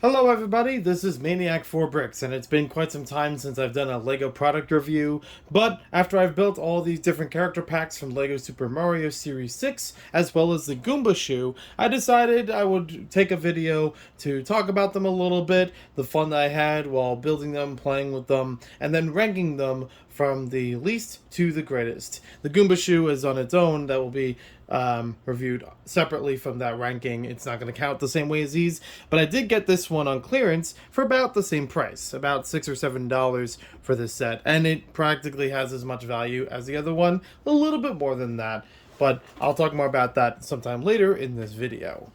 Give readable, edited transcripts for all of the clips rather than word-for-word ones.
Hello everybody, this is Maniac4Bricks, and it's been quite some time since I've done a LEGO product review, but after I've built all these different character packs from LEGO Super Mario Series 6, as well as the Goomba Shoe, I decided I would take a video to talk about them a little bit, the fun that I had while building them, playing with them, and then ranking them from the least to the greatest. The Goomba Shoe is on its own, that will be reviewed separately from that ranking. It's not going to count the same way as these, but I did get this one on clearance for about the same price, about $6 or $7 for this set, and it practically has as much value as the other one, a little bit more than that, but I'll talk more about that sometime later in this video.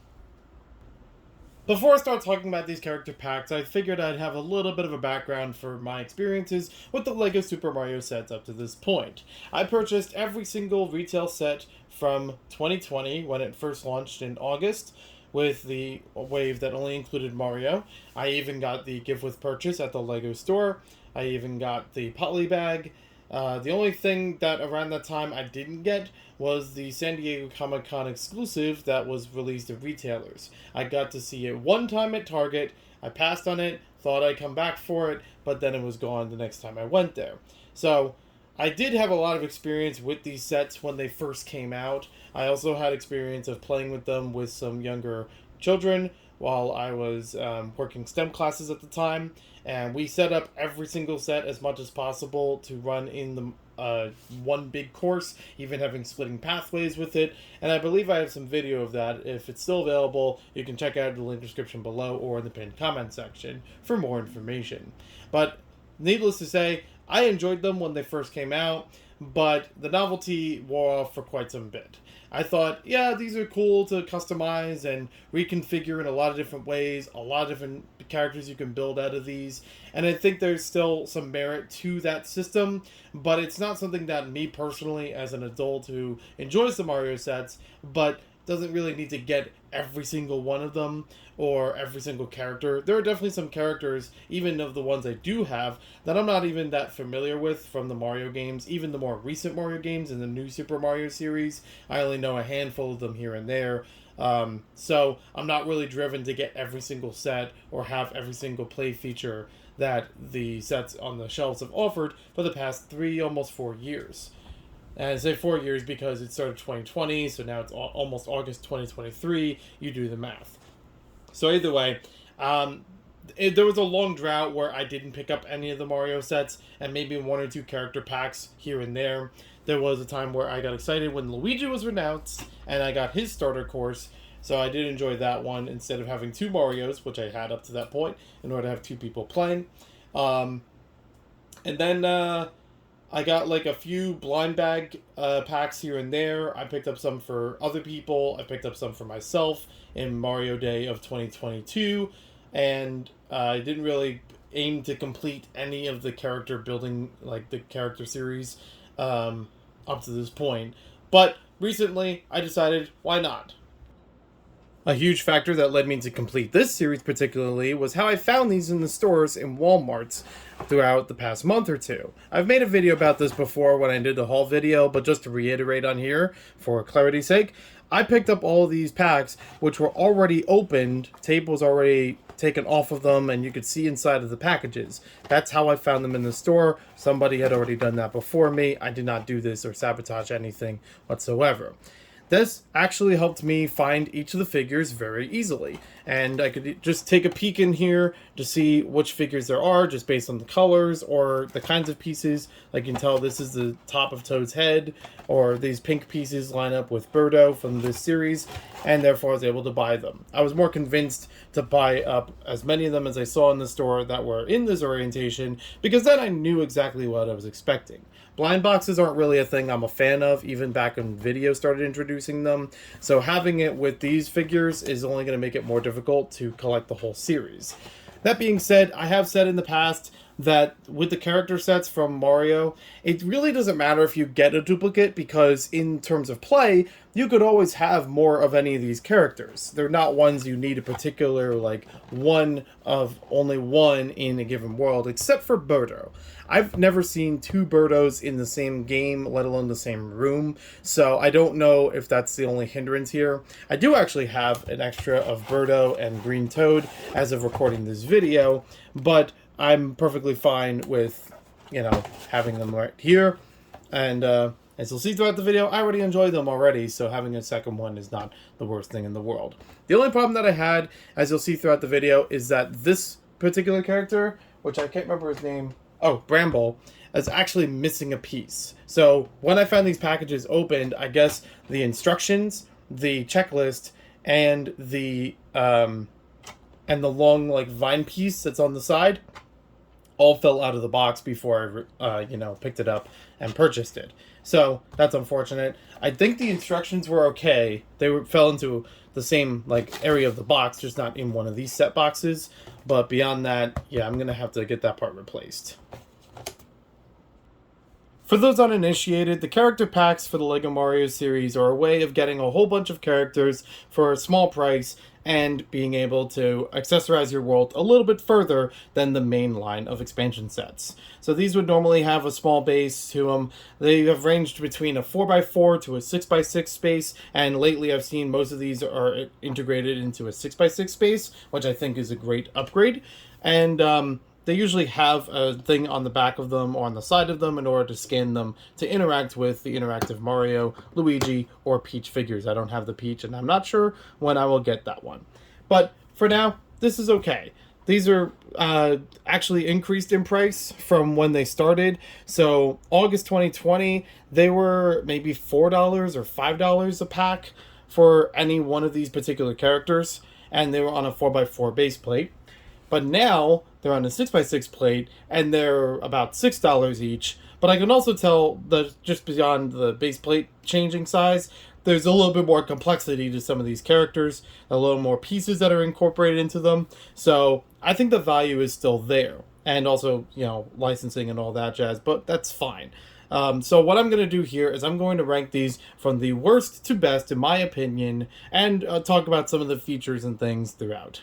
Before I start talking about these character packs, I figured I'd have a little bit of a background for my experiences with the LEGO Super Mario sets up to this point. I purchased every single retail set from 2020 when it first launched in August, with the wave that only included Mario. I even got the gift with purchase at the LEGO store. I even got the Poly bag. The only thing that around that time I didn't get was the San Diego Comic-Con exclusive that was released at retailers. I got to see it one time at Target. I passed on it, thought I'd come back for it, but then it was gone the next time I went there. So I did have a lot of experience with these sets when they first came out. I also had experience of playing with them with some younger children while I was working STEM classes at the time, and we set up every single set as much as possible to run in the one big course, even having splitting pathways with it, and I believe I have some video of that. If it's still available, you can check out the link description below or in the pinned comment section for more information. But needless to say, I enjoyed them when they first came out, but the novelty wore off for quite some bit. I thought, yeah, these are cool to customize and reconfigure in a lot of different ways, a lot of different characters you can build out of these, and I think there's still some merit to that system, but it's not something that me personally, as an adult who enjoys the Mario sets, but doesn't really need to get every single one of them or every single character. There are definitely some characters, even of the ones I do have, that I'm not even that familiar with from the Mario games, even the more recent Mario games in the new Super Mario series. I only know a handful of them here and there. So I'm not really driven to get every single set or have every single play feature that the sets on the shelves have offered for the past 3, almost 4 years. And I say 4 years because it started 2020, so now it's almost August 2023. You do the math. So either way, there was a long drought where I didn't pick up any of the Mario sets, and maybe 1 or 2 character packs here and there. There was a time where I got excited when Luigi was announced, and I got his starter course, so I did enjoy that one instead of having 2 Marios, which I had up to that point, in order to have 2 people playing. And then I got like a few blind bag packs here and there. I picked up some for other people. I picked up some for myself in Mario Day of 2022. And I didn't really aim to complete any of the character building, like the character series, up to this point. But recently, I decided, why not? A huge factor that led me to complete this series particularly was how I found these in the stores in Walmarts throughout the past month or two. I've made a video about this before when I did the haul video, but just to reiterate on here, for clarity's sake, I picked up all of these packs which were already opened, tape was already taken off of them, and you could see inside of the packages. That's how I found them in the store. Somebody had already done that before me. I did not do this or sabotage anything whatsoever. This actually helped me find each of the figures very easily, and I could just take a peek in here to see which figures there are just based on the colors or the kinds of pieces. Like you can tell this is the top of Toad's head, or these pink pieces line up with Birdo from this series, and therefore I was able to buy them. I was more convinced to buy up as many of them as I saw in the store that were in this orientation, because then I knew exactly what I was expecting. Blind boxes aren't really a thing I'm a fan of, even back when video started introducing them, so having it with these figures is only going to make it more difficult to collect the whole series. That being said, I have said in the past, that with the character sets from Mario, it really doesn't matter if you get a duplicate, because in terms of play, you could always have more of any of these characters. They're not ones you need a particular, like, one of only one in a given world, except for Birdo. I've never seen two Birdos in the same game, let alone the same room, so I don't know if that's the only hindrance here. I do actually have an extra of Birdo and Green Toad as of recording this video, but I'm perfectly fine with, having them right here. And as you'll see throughout the video, I already enjoy them already, so having a second one is not the worst thing in the world. The only problem that I had, as you'll see throughout the video, is that this particular character, which I can't remember his name, Bramble, is actually missing a piece. So when I found these packages opened, I guess the instructions, the checklist, and the long, like, vine piece that's on the side all fell out of the box before I, picked it up and purchased it. So that's unfortunate. I think the instructions were okay. They fell into the same, like, area of the box, just not in one of these set boxes. But beyond that, yeah, I'm gonna have to get that part replaced. For those uninitiated, the character packs for the LEGO Mario series are a way of getting a whole bunch of characters for a small price and being able to accessorize your world a little bit further than the main line of expansion sets. So these would normally have a small base to them. They have ranged between a 4x4 to a 6x6 space, and lately I've seen most of these are integrated into a 6x6 space, which I think is a great upgrade. And they usually have a thing on the back of them or on the side of them in order to scan them to interact with the interactive Mario, Luigi, or Peach figures. I don't have the Peach, and I'm not sure when I will get that one. But for now, this is okay. These are actually increased in price from when they started. So August 2020, they were maybe $4 or $5 a pack for any one of these particular characters, and they were on a 4x4 base plate. But now they're on a 6x6 plate, and they're about $6 each. But I can also tell that just beyond the base plate changing size, there's a little bit more complexity to some of these characters, a little more pieces that are incorporated into them. So I think the value is still there. And also, licensing and all that jazz, but that's fine. So what I'm going to do here is I'm going to rank these from the worst to best, in my opinion, and talk about some of the features and things throughout.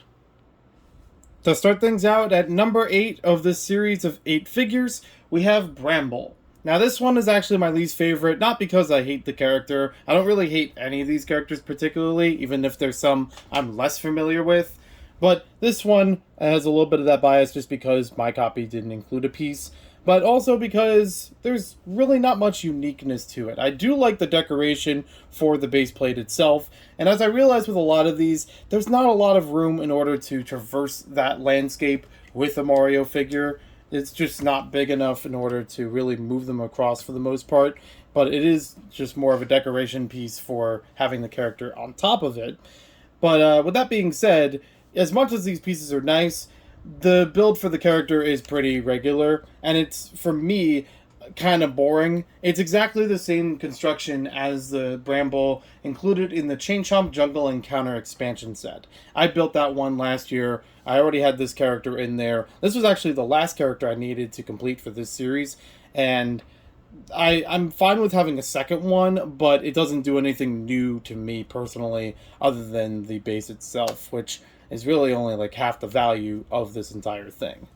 To start things out, at number 8 of this series of 8 figures, we have Bramble. Now this one is actually my least favorite, not because I hate the character. I don't really hate any of these characters particularly, even if there's some I'm less familiar with. But this one has a little bit of that bias just because my copy didn't include a piece, but also because there's really not much uniqueness to it. I do like the decoration for the base plate itself, and as I realized with a lot of these, there's not a lot of room in order to traverse that landscape with a Mario figure. It's just not big enough in order to really move them across for the most part, but it is just more of a decoration piece for having the character on top of it. But with that being said, as much as these pieces are nice, the build for the character is pretty regular, and it's, for me, kind of boring. It's exactly the same construction as the Bramble included in the Chain Chomp Jungle Encounter expansion set. I built that one last year. I already had this character in there. This was actually the last character I needed to complete for this series, and I'm fine with having a second one, but it doesn't do anything new to me personally other than the base itself, which is really only like half the value of this entire thing.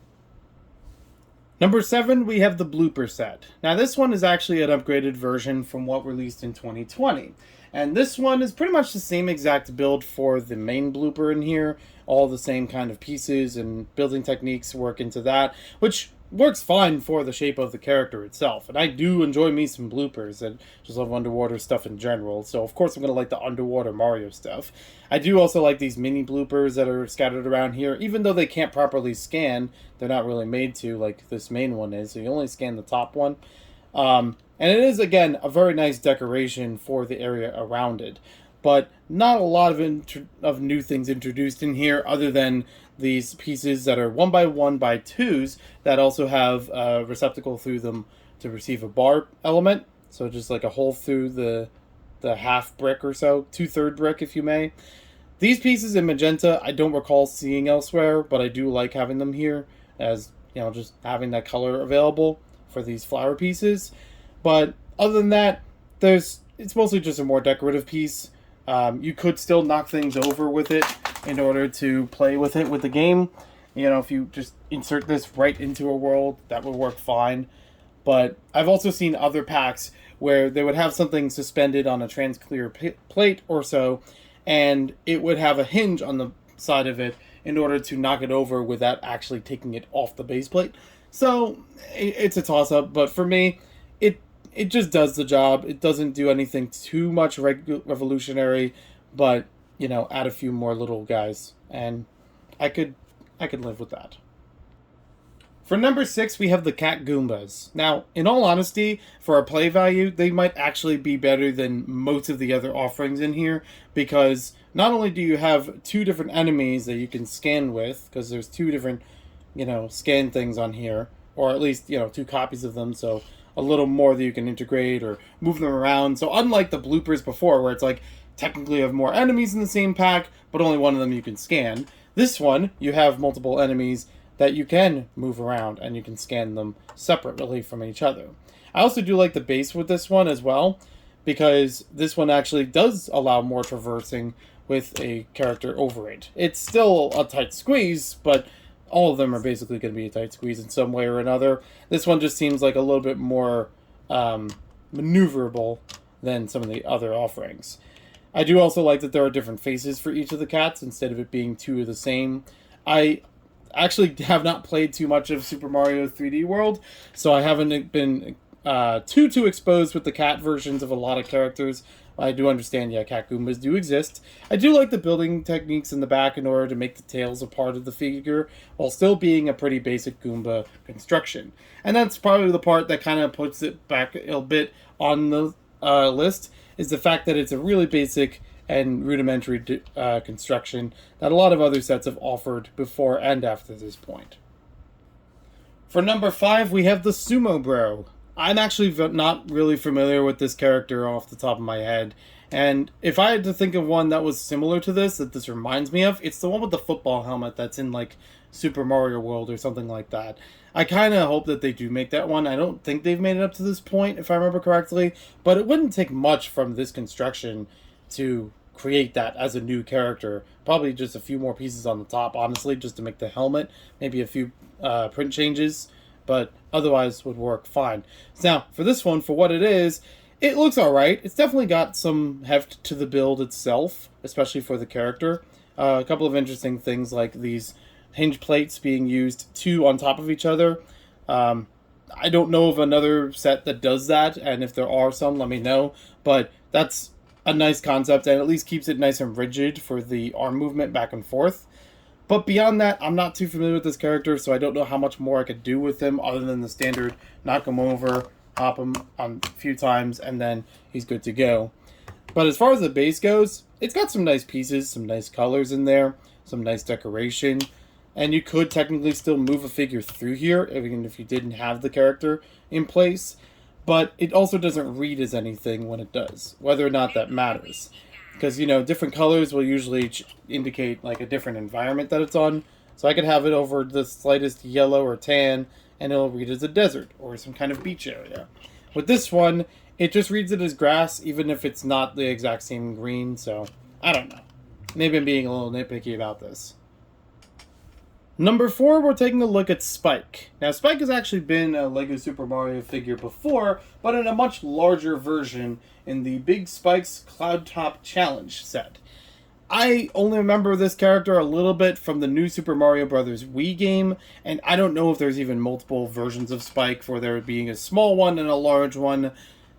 Number 7, we have the Blooper set. Now this one is actually an upgraded version from what released in 2020. And this one is pretty much the same exact build for the main Blooper in here. All the same kind of pieces and building techniques work into that, which works fine for the shape of the character itself. And I do enjoy me some bloopers and just love underwater stuff in general. So of course I'm going to like the underwater Mario stuff. I do also like these mini bloopers that are scattered around here. Even though they can't properly scan, they're not really made to like this main one is. So you only scan the top one. And it is, again, a very nice decoration for the area around it. But not a lot of new things introduced in here other than these pieces that are 1x1x2s that also have a receptacle through them to receive a bar element. So just like a hole through the half brick or so, 2/3 brick if you may. These pieces in magenta I don't recall seeing elsewhere, but I do like having them here as just having that color available for these flower pieces. But other than that, it's mostly just a more decorative piece. You could still knock things over with it in order to play with it with the game. If you just insert this right into a world, that would work fine. But I've also seen other packs where they would have something suspended on a transclear plate or so, and it would have a hinge on the side of it in order to knock it over without actually taking it off the base plate. So it's a toss-up, but for me, it just does the job. It doesn't do anything too much revolutionary, but add a few more little guys, and I could live with that. For number 6, we have the Cat Goombas. Now, in all honesty, for our play value, they might actually be better than most of the other offerings in here, because not only do you have 2 different enemies that you can scan with, because there's 2 different, scan things on here, or at least, 2 copies of them, so a little more that you can integrate or move them around. So unlike the bloopers before, where it's like, technically you have more enemies in the same pack, but only one of them you can scan, this one, you have multiple enemies that you can move around, and you can scan them separately from each other. I also do like the base with this one as well, because this one actually does allow more traversing with a character over it. It's still a tight squeeze, but all of them are basically going to be a tight squeeze in some way or another. This one just seems like a little bit more maneuverable than some of the other offerings. I do also like that there are different faces for each of the cats instead of it being 2 of the same. I actually have not played too much of Super Mario 3D World, so I haven't been too exposed with the cat versions of a lot of characters. I do understand, Cat Goombas do exist. I do like the building techniques in the back in order to make the tails a part of the figure, while still being a pretty basic Goomba construction. And that's probably the part that kind of puts it back a bit on the list, is the fact that it's a really basic and rudimentary construction that a lot of other sets have offered before and after this point. For number 5, we have the Sumo Bro. I'm actually not really familiar with this character off the top of my head, and if I had to think of one that was similar to this, that this reminds me of, it's the one with the football helmet that's in, like, Super Mario World or something like that. I kind of hope that they do make that one. I don't think they've made it up to this point, if I remember correctly, but it wouldn't take much from this construction to create that as a new character. Probably just a few more pieces on the top, honestly, just to make the helmet, maybe a few print changes, but otherwise would work fine. Now, for this one, for what it is, it looks alright. It's definitely got some heft to the build itself, especially for the character. A couple of interesting things like these hinge plates being used 2 on top of each other. I don't know of another set that does that, and if there are some, let me know, but that's a nice concept, and at least keeps it nice and rigid for the arm movement back and forth. But beyond that, I'm not too familiar with this character, so I don't know how much more I could do with him other than the standard knock him over, hop him on a few times, and then he's good to go. But as far as the base goes, it's got some nice pieces, some nice colors in there, some nice decoration, and you could technically still move a figure through here, even if you didn't have the character in place. But it also doesn't read as anything when it does, whether or not that matters. Because, different colors will usually indicate, like, a different environment that it's on. So I could have it over the slightest yellow or tan, and it'll read as a desert, or some kind of beach area. With this one, it just reads it as grass, even if it's not the exact same green, so I don't know. Maybe I'm being a little nitpicky about this. Number 4, we're taking a look at Spike. Now, Spike has actually been a LEGO Super Mario figure before, but in a much larger version in the Big Spike's Cloud Top Challenge set. I only remember this character a little bit from the new Super Mario Bros. Wii game, and I don't know if there's even multiple versions of Spike, for there being a small one and a large one.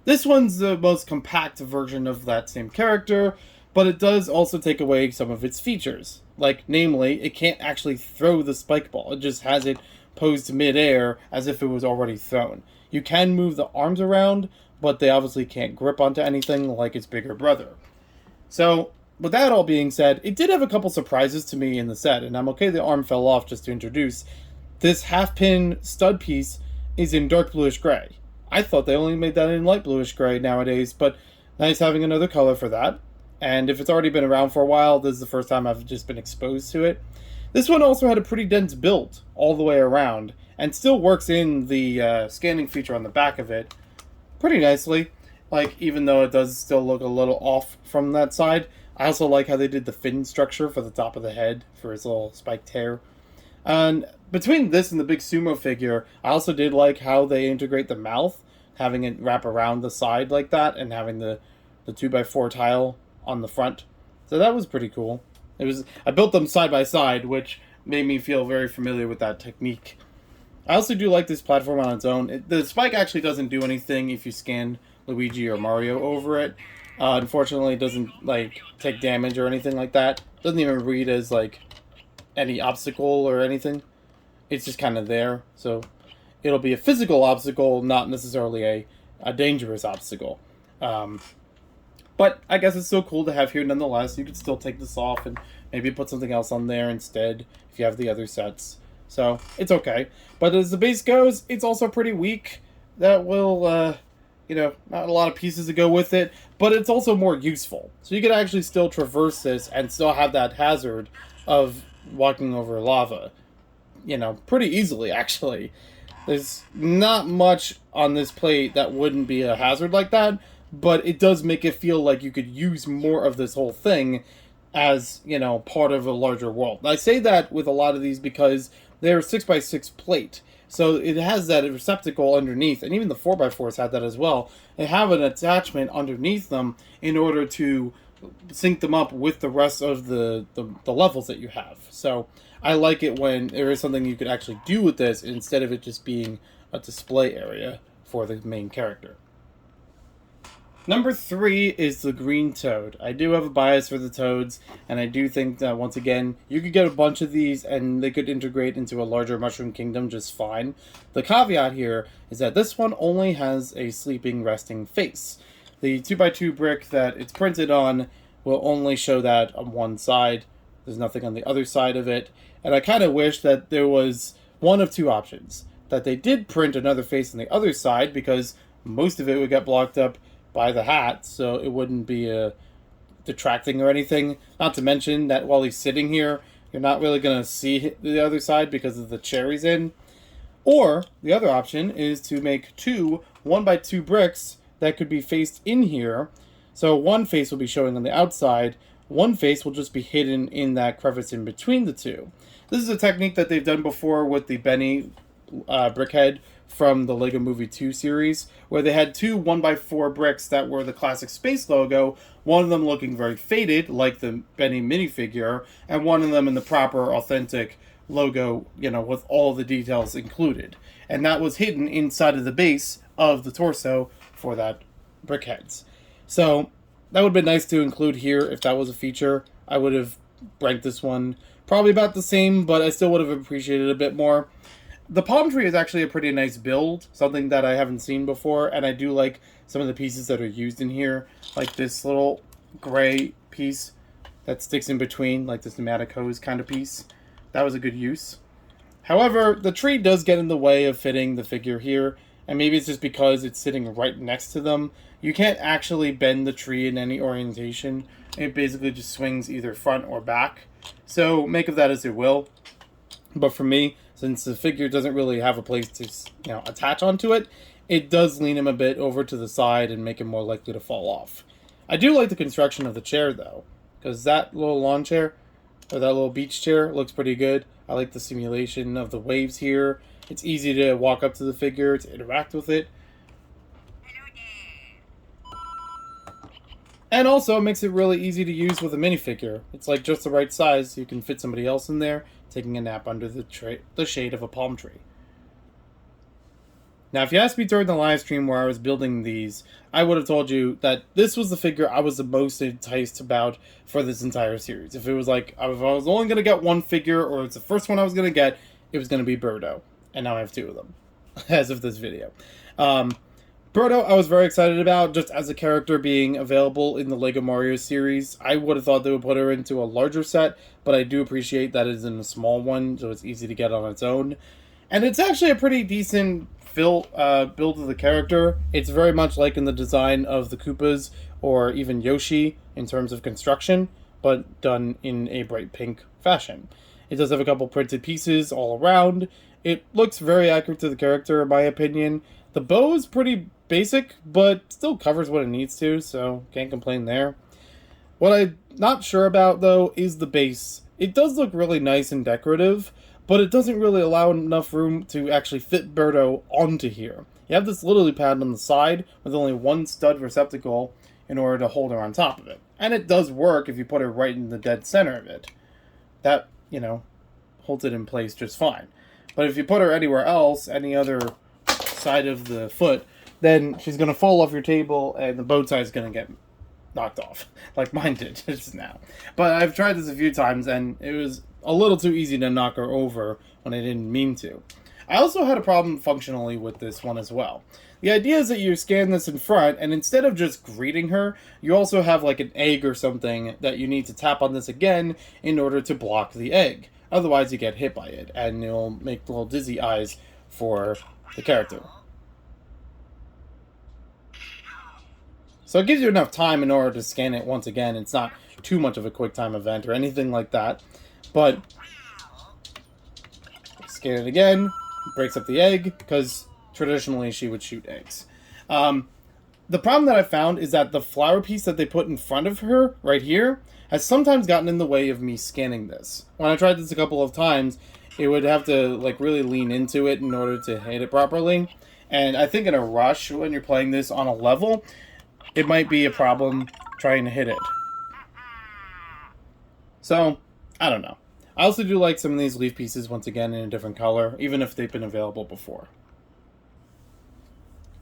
This one's the most compact version of that same character, but it does also take away some of its features. Like, namely, it can't actually throw the spike ball. It just has it posed mid-air as if it was already thrown. You can move the arms around, but they obviously can't grip onto anything like its bigger brother. So, with that all being said, it did have a couple surprises to me in the set, and I'm okay the arm fell off just to introduce. This half-pin stud piece is in dark bluish gray. I thought they only made that in light bluish gray nowadays, but nice having another color for that. And if it's already been around for a while, this is the first time I've just been exposed to it. This one also had a pretty dense build all the way around, and still works in the scanning feature on the back of it pretty nicely. Like, even though it does still look a little off from that side, I also like how they did the fin structure for the top of the head for his little spiked hair. And between this and the big sumo figure, I also did like how they integrate the mouth, having it wrap around the side like that, and having the 2x4 tile on the front. So that was pretty cool. I built them side by side, which made me feel very familiar with that technique. I also do like this platform on its own. The spike actually doesn't do anything if you scan Luigi or Mario over it. Unfortunately, it doesn't like take damage or anything like that. Doesn't even read as like any obstacle or anything. It's just kind of there. So it'll be a physical obstacle, not necessarily a dangerous obstacle. But I guess it's still cool to have here nonetheless. You could still take this off and maybe put something else on there instead if you have the other sets. So it's okay. But as the base goes, it's also pretty weak. That will, not a lot of pieces to go with it, but it's also more useful. So you can actually still traverse this and still have that hazard of walking over lava, pretty easily, actually. There's not much on this plate that wouldn't be a hazard like that, but it does make it feel like you could use more of this whole thing as, part of a larger world. I say that with a lot of these because they're 6x6 plate. So it has that receptacle underneath, and even the 4x4s had that as well. They have an attachment underneath them in order to sync them up with the rest of the levels that you have. So I like it when there is something you could actually do with this instead of it just being a display area for the main character. Number 3 is the green toad. I do have a bias for the toads, and I do think that, once again, you could get a bunch of these and they could integrate into a larger Mushroom Kingdom just fine. The caveat here is that this one only has a sleeping, resting face. The 2x2 brick that it's printed on will only show that on one side. There's nothing on the other side of it, and I kind of wish that there was one of two options. That they did print another face on the other side, because most of it would get blocked up by the hat, so it wouldn't be detracting or anything. Not to mention that while he's sitting here, you're not really going to see the other side because of the chair he's in. Or, the other option is to make 2 1x2 bricks that could be faced in here. So one face will be showing on the outside, one face will just be hidden in that crevice in between the two. This is a technique that they've done before with the Benny brickhead from the Lego Movie 2 series, where they had 2 1x4 bricks that were the classic space logo, one of them looking very faded, like the Benny minifigure, and one of them in the proper, authentic logo, with all the details included. And that was hidden inside of the base of the torso for that brickheads. So that would have been nice to include here if that was a feature. I would have ranked this one probably about the same, but I still would have appreciated it a bit more. The palm tree is actually a pretty nice build, something that I haven't seen before, and I do like some of the pieces that are used in here, like this little gray piece that sticks in between, like this pneumatic hose kind of piece. That was a good use. However, the tree does get in the way of fitting the figure here, and maybe it's just because it's sitting right next to them. You can't actually bend the tree in any orientation. It basically just swings either front or back. So make of that as you will. But for me, since the figure doesn't really have a place to attach onto it, it does lean him a bit over to the side and make him more likely to fall off. I do like the construction of the chair, though, because that little lawn chair, or that little beach chair, looks pretty good. I like the simulation of the waves here. It's easy to walk up to the figure, to interact with it. And also, it makes it really easy to use with a minifigure. It's like just the right size, so you can fit somebody else in there, taking a nap under the shade of a palm tree. Now, if you asked me during the live stream where I was building these, I would have told you that this was the figure I was the most enticed about for this entire series. If it was like, if I was only going to get one figure, or it's the first one I was going to get, it was going to be Birdo. And now I have 2 of them, as of this video. Birdo, I was very excited about, just as a character being available in the Lego Mario series. I would have thought they would put her into a larger set, but I do appreciate that it's in a small one, so it's easy to get on its own. And it's actually a pretty decent build of the character. It's very much like in the design of the Koopas, or even Yoshi, in terms of construction, but done in a bright pink fashion. It does have a couple printed pieces all around. It looks very accurate to the character, in my opinion. The bow is pretty basic, but still covers what it needs to, so can't complain there. What I'm not sure about, though, is the base. It does look really nice and decorative, but it doesn't really allow enough room to actually fit Birdo onto here. You have this lily pad on the side with only one stud receptacle in order to hold her on top of it. And it does work if you put her right in the dead center of it. That, holds it in place just fine. But if you put her anywhere else, any other side of the foot, then she's going to fall off your table and the bow tie is going to get knocked off, like mine did just now. But I've tried this a few times and it was a little too easy to knock her over when I didn't mean to. I also had a problem functionally with this one as well. The idea is that you scan this in front, and instead of just greeting her, you also have like an egg or something that you need to tap on this again in order to block the egg. Otherwise you get hit by it, and it'll make little dizzy eyes for the character. So it gives you enough time in order to scan it once again. It's not too much of a quick time event or anything like that. But scan it again, breaks up the egg, because traditionally she would shoot eggs. The problem that I found is that the flower piece that they put in front of her, right here, has sometimes gotten in the way of me scanning this. When I tried this a couple of times, it would have to really lean into it in order to hit it properly. And I think in a rush, when you're playing this on a level, it might be a problem trying to hit it. So, I don't know. I also do like some of these leaf pieces, once again, in a different color, even if they've been available before.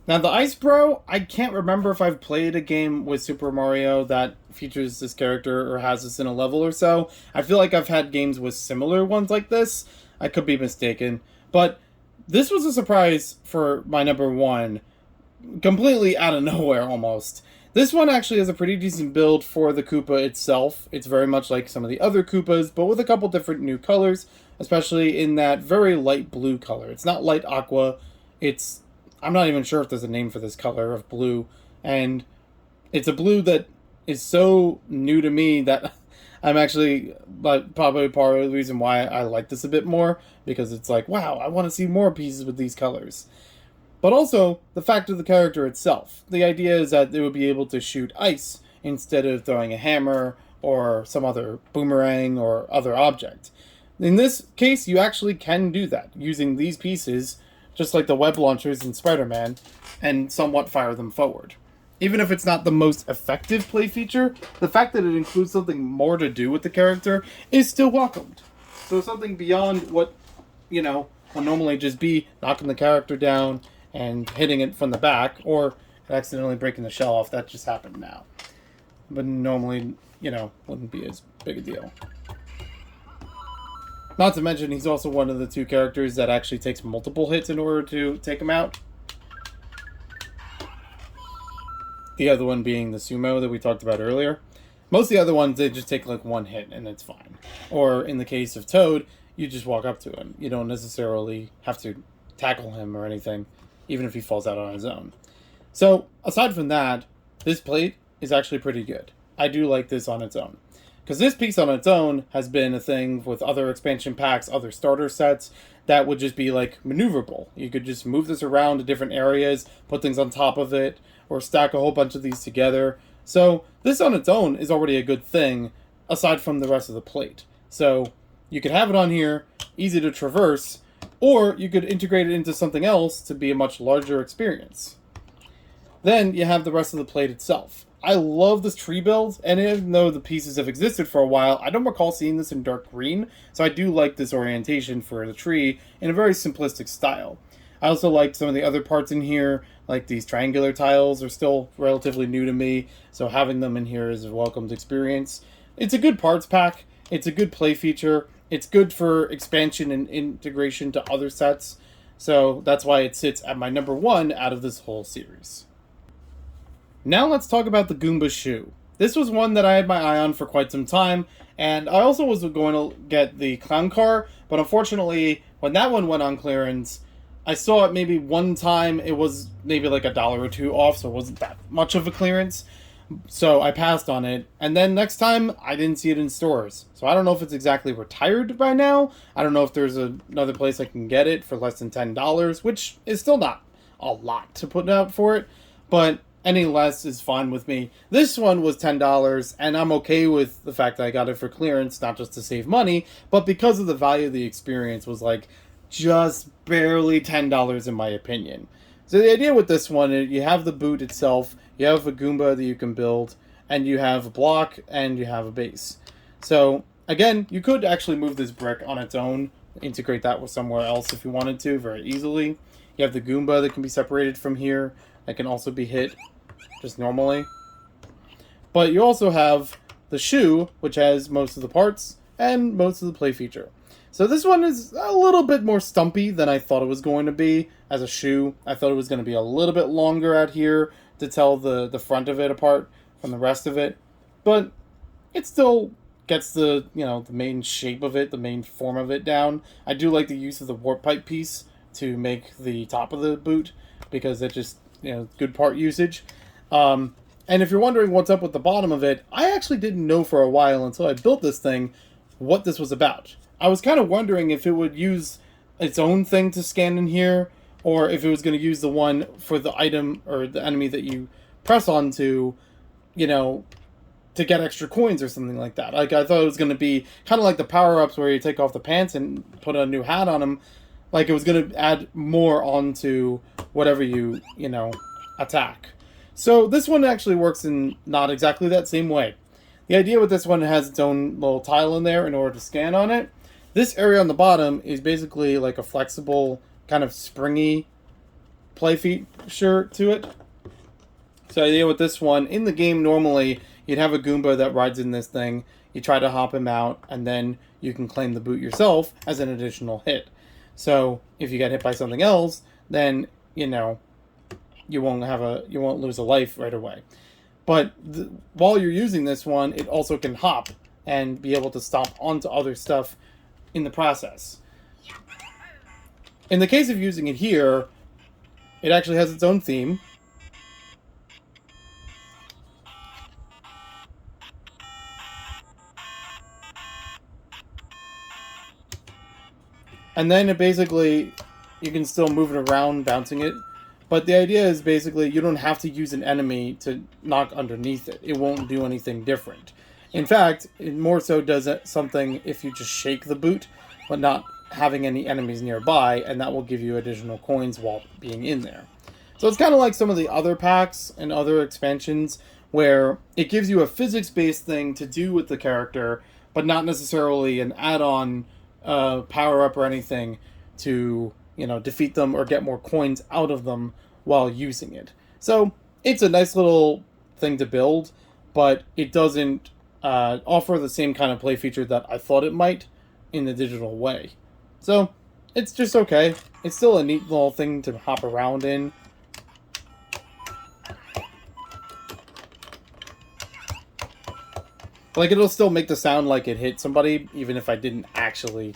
Now, the Ice Bro, I can't remember if I've played a game with Super Mario that features this character or has this in a level or so. I feel like I've had games with similar ones like this. I could be mistaken. But this was a surprise for my number one, completely out of nowhere almost. This one actually has a pretty decent build for the Koopa itself. It's very much like some of the other Koopas, but with a couple different new colors, especially in that very light blue color. It's not light aqua, I'm not even sure if there's a name for this color of blue, and it's a blue that is so new to me that I'm actually probably part of the reason why I like this a bit more, because it's like, wow, I want to see more pieces with these colors. But also, the fact of the character itself. The idea is that they would be able to shoot ice instead of throwing a hammer or some other boomerang or other object. In this case, you actually can do that, using these pieces, just like the web launchers in Spider-Man, and somewhat fire them forward. Even if it's not the most effective play feature, the fact that it includes something more to do with the character is still welcomed. So something beyond what, will normally just be knocking the character down and hitting it from the back, or accidentally breaking the shell off. That just happened now. But normally, wouldn't be as big a deal. Not to mention, he's also one of the two characters that actually takes multiple hits in order to take him out. The other one being the Sumo that we talked about earlier. Most of the other ones, they just take one hit and it's fine. Or in the case of Toad, you just walk up to him. You don't necessarily have to tackle him or anything, even if he falls out on his own. So, aside from that, this plate is actually pretty good. I do like this on its own. Because this piece on its own has been a thing with other expansion packs, other starter sets, that would just be maneuverable. You could just move this around to different areas, put things on top of it, or stack a whole bunch of these together. So this on its own is already a good thing, aside from the rest of the plate. So you could have it on here, easy to traverse, or you could integrate it into something else to be a much larger experience. Then you have the rest of the plate itself. I love this tree build, and even though the pieces have existed for a while, I don't recall seeing this in dark green, so I do like this orientation for the tree in a very simplistic style. I also like some of the other parts in here, like these triangular tiles are still relatively new to me, so having them in here is a welcomed experience. It's a good parts pack, it's a good play feature, it's good for expansion and integration to other sets, so that's why it sits at my number one out of this whole series. Now let's talk about the Goomba Shoe. This was one that I had my eye on for quite some time, and I also was going to get the clown car, but unfortunately, when that one went on clearance, I saw it maybe one time. It was maybe $1 or $2 off, so it wasn't that much of a clearance. So I passed on it, and then next time I didn't see it in stores. So I don't know if it's exactly retired by now. I don't know if there's another place I can get it for less than $10, which is still not a lot to put out for it, but any less is fine with me. This one was $10, and I'm okay with the fact that I got it for clearance, not just to save money, but because of the value of the experience was like just barely $10 in my opinion. So the idea with this one is you have the boot itself, you have a Goomba that you can build, and you have a block, and you have a base. So again, you could actually move this brick on its own, integrate that with somewhere else if you wanted to very easily. You have the Goomba that can be separated from here, that can also be hit just normally. But you also have the shoe, which has most of the parts and most of the play feature. So this one is a little bit more stumpy than I thought it was going to be as a shoe. I thought it was going to be a little bit longer out here to tell the front of it apart from the rest of it. But it still gets the, the main shape of it, the main form of it down. I do like the use of the warp pipe piece to make the top of the boot because it just, good part usage. And if you're wondering what's up with the bottom of it, I actually didn't know for a while until I built this thing what this was about. I was kind of wondering if it would use its own thing to scan in here, or if it was going to use the one for the item or the enemy that you press onto, to get extra coins or something like that. Like, I thought it was going to be kind of like the power-ups where you take off the pants and put a new hat on them. Like, it was going to add more onto whatever you attack. So this one actually works in not exactly that same way. The idea with this one, it has its own little tile in there in order to scan on it. This area on the bottom is basically like a flexible, kind of springy play feature to it. So the idea with this one, in the game normally, you'd have a Goomba that rides in this thing, you try to hop him out, and then you can claim the boot yourself as an additional hit. So if you get hit by something else, then, you won't lose a life right away. But while you're using this one, it also can hop and be able to stomp onto other stuff in the process. In the case of using it here, it actually has its own theme. And then it basically, you can still move it around, bouncing it. But the idea is basically you don't have to use an enemy to knock underneath it. It won't do anything different. In fact, it more so does something if you just shake the boot, but not having any enemies nearby, and that will give you additional coins while being in there. So it's kind of like some of the other packs and other expansions where it gives you a physics-based thing to do with the character, but not necessarily an add-on power-up or anything to defeat them or get more coins out of them while using it. So it's a nice little thing to build, but it doesn't offer the same kind of play feature that I thought it might in the digital way. So it's just okay. It's still a neat little thing to hop around in. Like, it'll still make the sound like it hit somebody, even if I didn't actually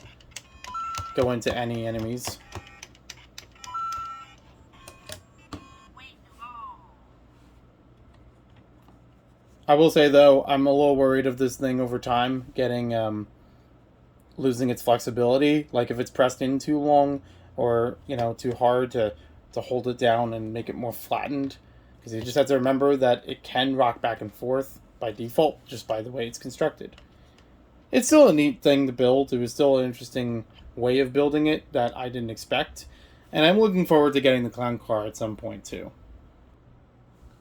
go into any enemies. I will say, though, I'm a little worried of this thing over time getting, losing its flexibility. Like, if it's pressed in too long or, too hard to hold it down and make it more flattened. Because you just have to remember that it can rock back and forth by default, just by the way it's constructed. It's still a neat thing to build. It was still an interesting way of building it that I didn't expect. And I'm looking forward to getting the clown car at some point, too.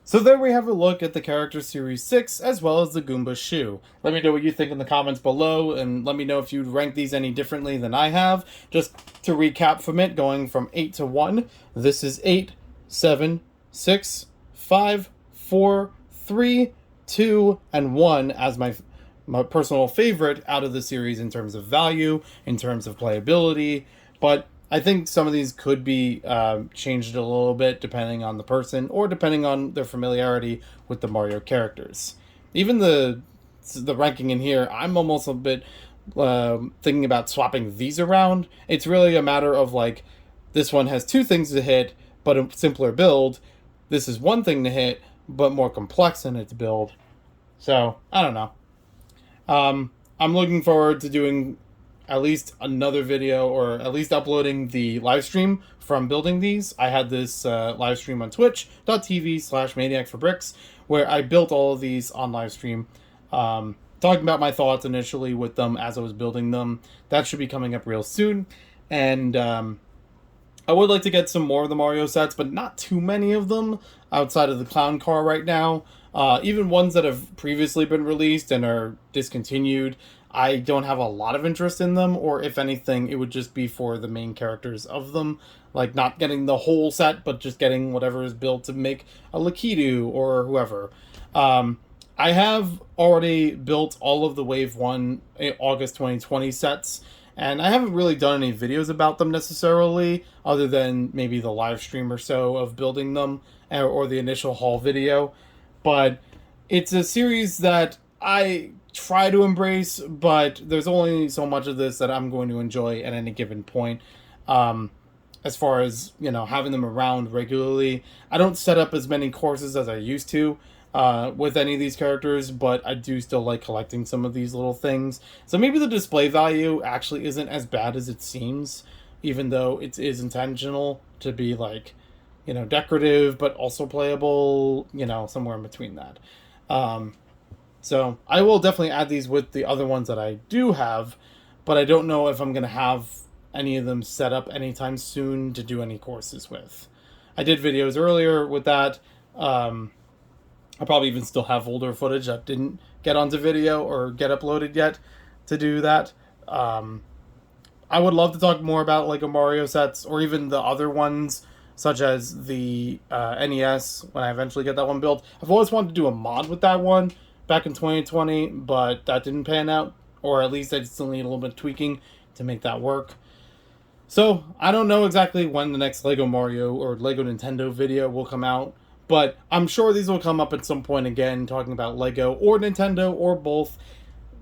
So there we have a look at the Character Series 6, as well as the Goomba Shoe. Let me know what you think in the comments below, and let me know if you'd rank these any differently than I have. Just to recap from it, going from 8 to 1, this is 8, 7, 6, 5, 4, 3, 2, and 1 as my personal favorite out of the series in terms of value, in terms of playability, but I think some of these could be changed a little bit depending on the person or depending on their familiarity with the Mario characters. Even the ranking in here, I'm almost a bit thinking about swapping these around. It's really a matter of, like, this one has two things to hit, but a simpler build. This is one thing to hit, but more complex in its build. So, I don't know. I'm looking forward to doing at least another video, or at least uploading the live stream from building these. I had this live stream on twitch.tv/maniac4bricks, where I built all of these on live stream, talking about my thoughts initially with them as I was building them. That should be coming up real soon. And I would like to get some more of the Mario sets, but not too many of them outside of the clown car right now. Even ones that have previously been released and are discontinued, I don't have a lot of interest in them, or if anything, it would just be for the main characters of them. Like, not getting the whole set, but just getting whatever is built to make a Lakitu or whoever. I have already built all of the Wave 1 August 2020 sets, and I haven't really done any videos about them necessarily, other than maybe the live stream or so of building them, or the initial haul video. But it's a series that I try to embrace, but there's only so much of this that I'm going to enjoy at any given point. As far as, having them around regularly, I don't set up as many courses as I used to with any of these characters, but I do still like collecting some of these little things. So maybe the display value actually isn't as bad as it seems, even though it is intentional to be like, decorative, but also playable, somewhere in between that. So I will definitely add these with the other ones that I do have, but I don't know if I'm going to have any of them set up anytime soon to do any courses with. I did videos earlier with that. I probably even still have older footage that didn't get onto video or get uploaded yet to do that. I would love to talk more about Lego Mario sets, or even the other ones, such as the NES, when I eventually get that one built. I've always wanted to do a mod with that one back in 2020, but that didn't pan out, or at least I still need a little bit of tweaking to make that work. So, I don't know exactly when the next Lego Mario or Lego Nintendo video will come out, but I'm sure these will come up at some point again, talking about Lego or Nintendo or both.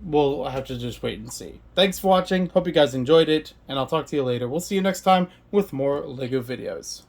We'll have to just wait and see. Thanks for watching, hope you guys enjoyed it, and I'll talk to you later. We'll see you next time with more Lego videos.